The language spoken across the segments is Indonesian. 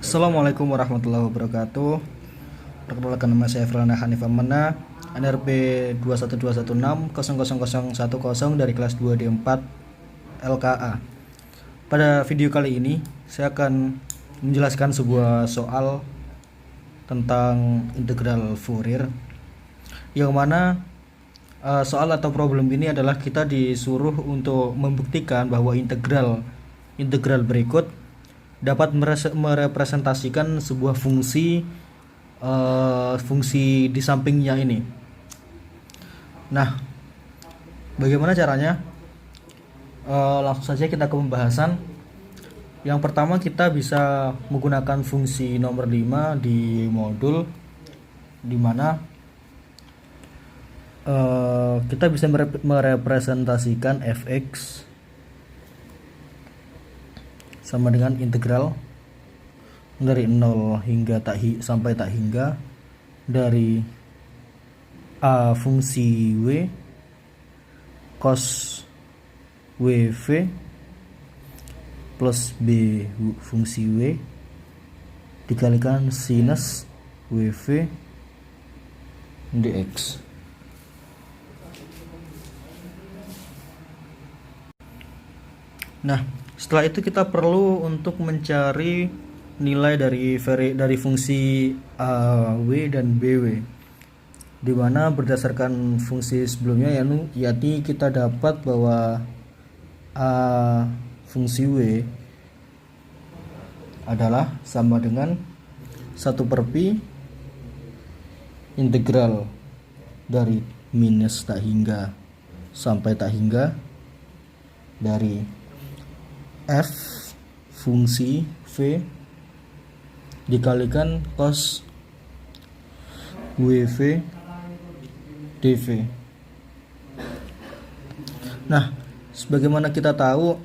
Assalamualaikum warahmatullahi wabarakatuh. Perkenalkan, nama saya Frana Hanif Amana, NRP 21216000010 dari kelas 2D4 LKA. Pada video kali ini saya akan menjelaskan sebuah soal tentang integral Fourier, yang mana soal atau problem ini adalah kita disuruh untuk membuktikan bahwa integral berikut dapat merepresentasikan sebuah fungsi di sampingnya ini. Nah, bagaimana caranya? Langsung saja kita ke pembahasan. Yang pertama, kita bisa menggunakan fungsi nomor 5 di modul, di mana kita bisa merepresentasikan fx sama dengan integral dari 0 hingga sampai tak hingga dari a fungsi w cos wv plus b fungsi w dikalikan sinus wv dx. Nah, setelah itu kita perlu untuk mencari nilai dari fungsi w dan bw, di mana berdasarkan fungsi sebelumnya yakni kita dapat bahwa a fungsi w adalah sama dengan 1/pi integral dari minus tak hingga sampai tak hingga dari f fungsi v dikalikan cos wv dv. Nah, sebagaimana kita tahu,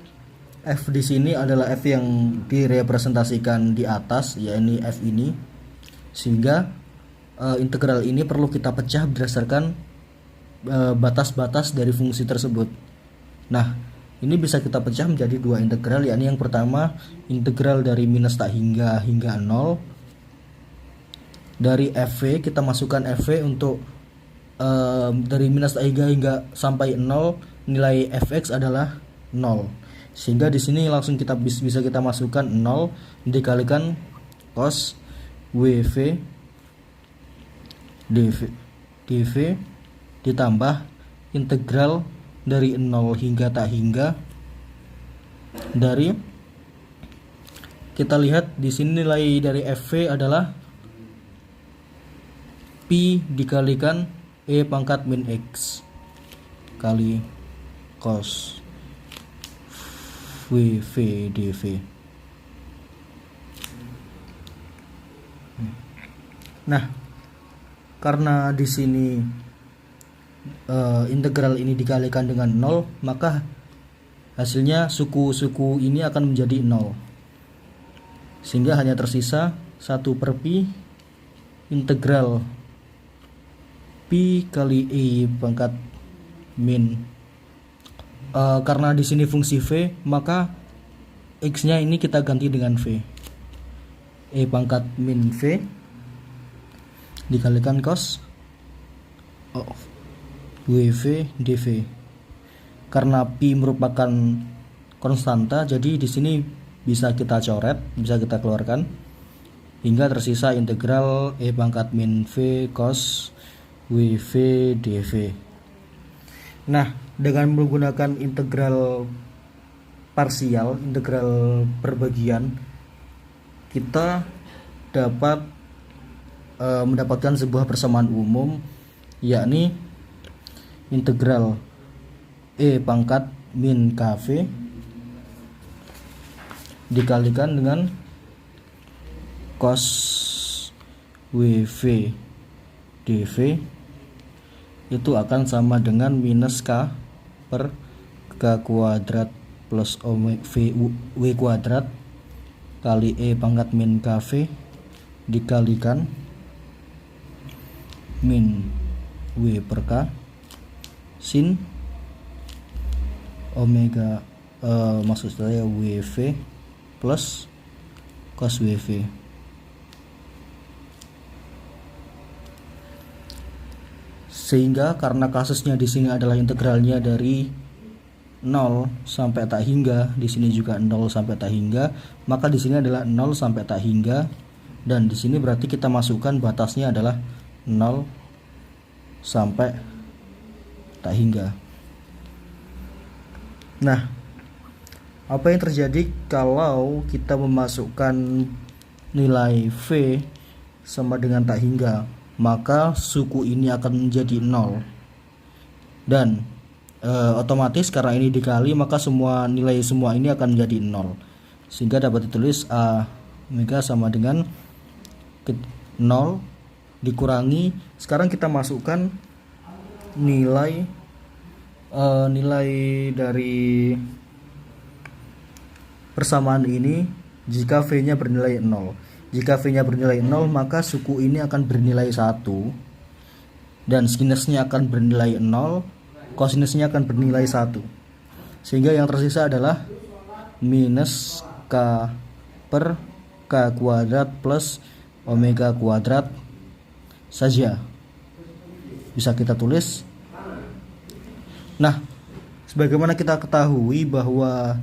f di sini adalah f yang direpresentasikan di atas, yakni f ini, sehingga integral ini perlu kita pecah berdasarkan batas-batas dari fungsi tersebut. Nah, ini bisa kita pecah menjadi dua integral, yakni yang pertama integral dari minus tak hingga 0 dari fv. Kita masukkan fv untuk dari minus tak hingga sampai 0, nilai fx adalah 0, sehingga di sini langsung bisa kita masukkan 0 dikalikan cos wv dv ditambah integral dari 0 hingga tak hingga dari, kita lihat di sini nilai dari fv adalah pi dikalikan e pangkat min x kali cos wv dv. Nah, karena di sini integral ini dikalikan dengan 0, maka hasilnya suku ini akan menjadi 0, sehingga hanya tersisa 1/pi integral pi kali e pangkat min. Karena di sini fungsi v, maka x nya ini kita ganti dengan v, e pangkat min v dikalikan cos wv dv. Karena pi merupakan konstanta, jadi di sini bisa kita coret, bisa kita keluarkan, hingga tersisa integral e pangkat min v cos wv dv. Nah, dengan menggunakan integral parsial, integral perbagian, kita dapat mendapatkan sebuah persamaan umum, yakni integral e pangkat min kv dikalikan dengan cos wv dv itu akan sama dengan minus k per k kuadrat plus w kuadrat kali e pangkat min kv dikalikan min w per k sin omega maksud saya wv plus cos wv. Sehingga karena kasusnya di sini adalah integralnya dari 0 sampai tak hingga, di sini juga 0 sampai tak hingga, maka di sini adalah 0 sampai tak hingga, dan di sini berarti kita masukkan batasnya adalah 0 sampai tak hingga. Nah, apa yang terjadi kalau kita memasukkan nilai V sama dengan tak hingga? Maka suku ini akan menjadi 0, dan otomatis karena ini dikali maka semua nilai semua ini akan menjadi 0, sehingga dapat ditulis A omega sama dengan 0 dikurangi, sekarang kita masukkan nilai dari persamaan ini jika V-nya bernilai 0. Jika V-nya bernilai 0, maka suku ini akan bernilai 1, dan sinusnya akan bernilai 0, kosinusnya akan bernilai 1. Sehingga yang tersisa adalah minus K per K kuadrat plus omega kuadrat saja. Bisa kita tulis. Nah, sebagaimana kita ketahui bahwa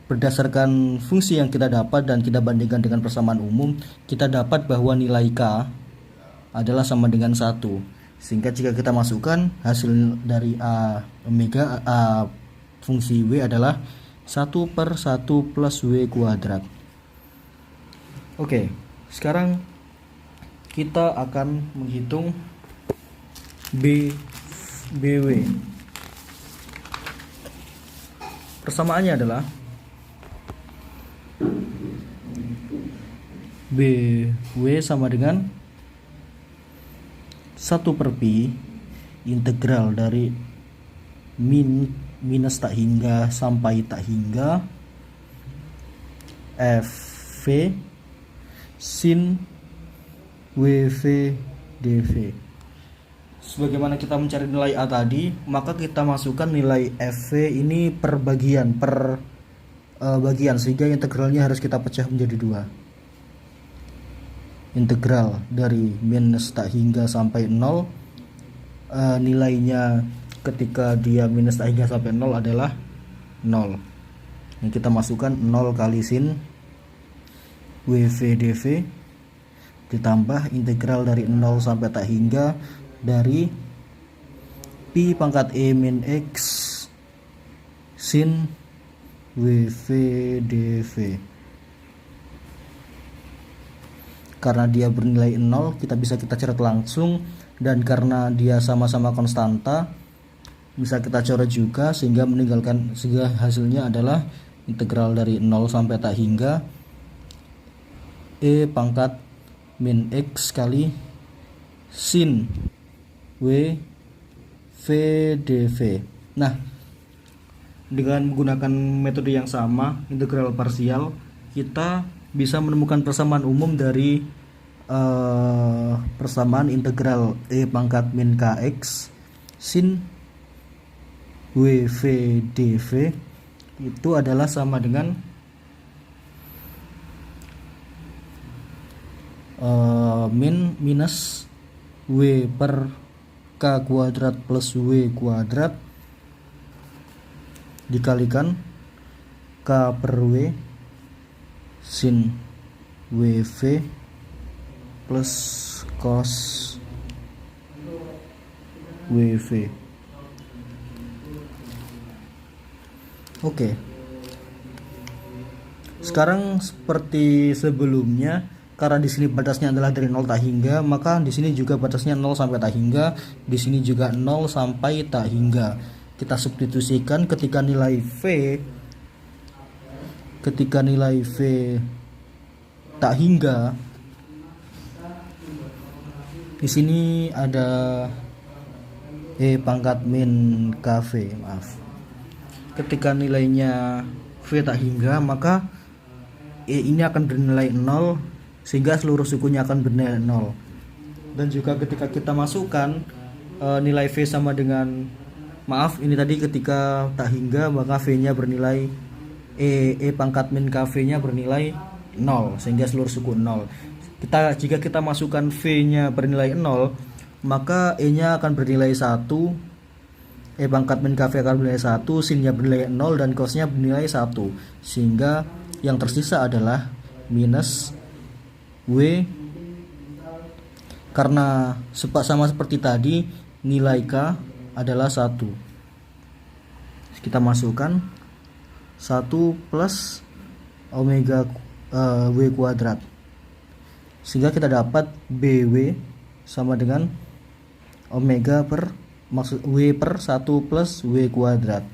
berdasarkan fungsi yang kita dapat dan kita bandingkan dengan persamaan umum, kita dapat bahwa nilai K adalah sama dengan 1. Sehingga jika kita masukkan hasil dari A omega fungsi W adalah 1 per 1 plus W kuadrat. Oke, sekarang kita akan menghitung BW. Persamaannya adalah BW sama dengan 1 per Pi integral dari minus tak hingga sampai tak hingga FV sin WV dV. Sebagaimana kita mencari nilai A tadi, maka kita masukkan nilai FV ini per bagian, sehingga integralnya harus kita pecah menjadi 2. Integral dari minus tak hingga sampai 0, nilainya ketika dia minus tak hingga sampai 0 adalah 0. Yang kita masukkan 0 kali sin WV dV ditambah integral dari 0 sampai tak hingga dari Pi pangkat E min X sin WV dV. Karena dia bernilai 0, kita coret langsung, dan karena dia sama-sama konstanta bisa kita coret juga, sehingga hasilnya adalah integral dari 0 sampai tak hingga E pangkat min X kali sin W V dV. Nah, dengan menggunakan metode yang sama, integral parsial, kita bisa menemukan persamaan umum dari persamaan integral E pangkat min Kx sin WV dV itu adalah sama dengan minus W per K kuadrat plus W kuadrat dikalikan K per W sin WV plus cos WV. Oke. Sekarang seperti sebelumnya, karena di sini batasnya adalah dari 0 tak hingga, maka di sini juga batasnya 0 sampai tak hingga, di sini juga 0 sampai tak hingga. Kita substitusikan ketika nilai V tak hingga, di sini ada E pangkat min KV, maaf. Ketika nilainya V tak hingga, maka E ini akan bernilai 0, sehingga seluruh sukunya akan bernilai 0. Dan juga ketika kita masukkan nilai V sama dengan, maaf, ini tadi ketika tak hingga, maka V-nya bernilai E pangkat min KV-nya bernilai 0, sehingga seluruh suku 0. Jika kita masukkan V-nya bernilai 0, maka E-nya akan bernilai 1, pangkat min KV akan bernilai 1, sin-nya bernilai 0, dan cos-nya bernilai 1. Sehingga yang tersisa adalah minus W, karena sama seperti tadi nilai K adalah 1. Kita masukkan 1 plus omega W kuadrat, sehingga kita dapat BW sama dengan omega per W per 1 plus W kuadrat.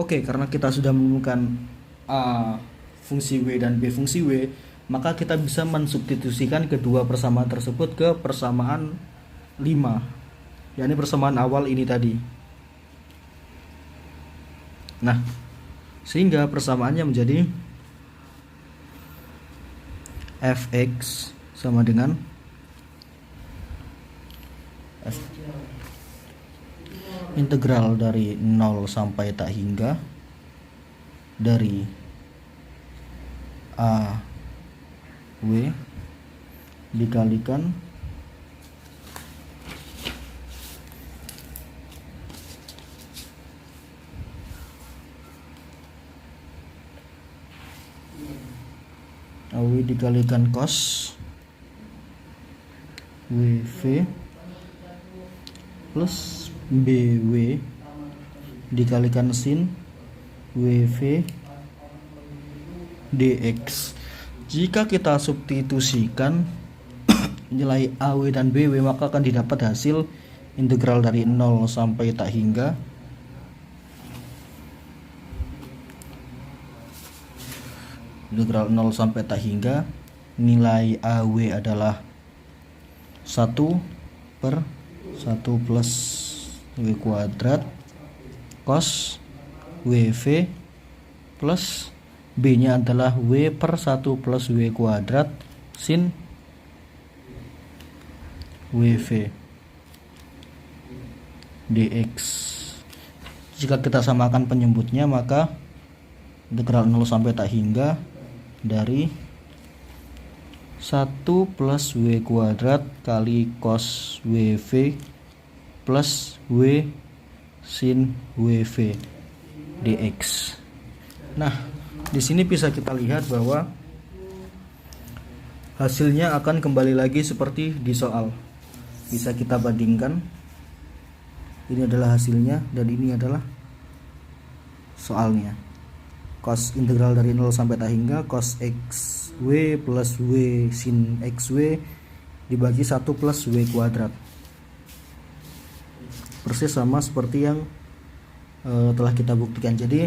Oke, karena kita sudah menemukan A fungsi W dan B fungsi W, maka kita bisa mensubstitusikan kedua persamaan tersebut ke persamaan 5, yakni persamaan awal ini tadi. Nah, sehingga persamaannya menjadi fx sama dengan integral dari 0 sampai tak hingga dari A W dikalikan AW dikalikan cos WV plus BW dikalikan sin WV dx. Jika kita substitusikan nilai AW dan BW, maka akan didapat hasil integral dari 0 sampai tak hingga integral 0 sampai tak hingga nilai AW adalah 1 per 1 plus W kuadrat cos WV plus B nya adalah W per 1 plus W kuadrat sin WV dx. Jika kita samakan penyebutnya, maka integral 0 sampai tak hingga dari 1 plus W kuadrat kali cos WV plus W sin WV dx. Nah, di sini bisa kita lihat bahwa hasilnya akan kembali lagi seperti di soal. Bisa kita bandingkan. Ini adalah hasilnya dan ini adalah soalnya. Cos integral dari 0 sampai tak hingga cos xw plus W sin xw dibagi 1 plus W kuadrat. Persis sama seperti yang telah kita buktikan. Jadi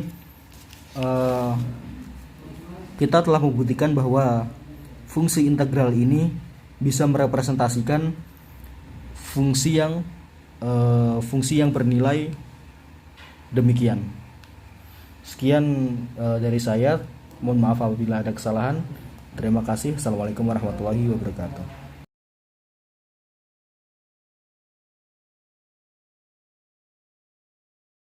kita telah membuktikan bahwa fungsi integral ini bisa merepresentasikan fungsi yang bernilai demikian. Sekian dari saya. Mohon maaf apabila ada kesalahan. Terima kasih. Assalamualaikum warahmatullahi wabarakatuh.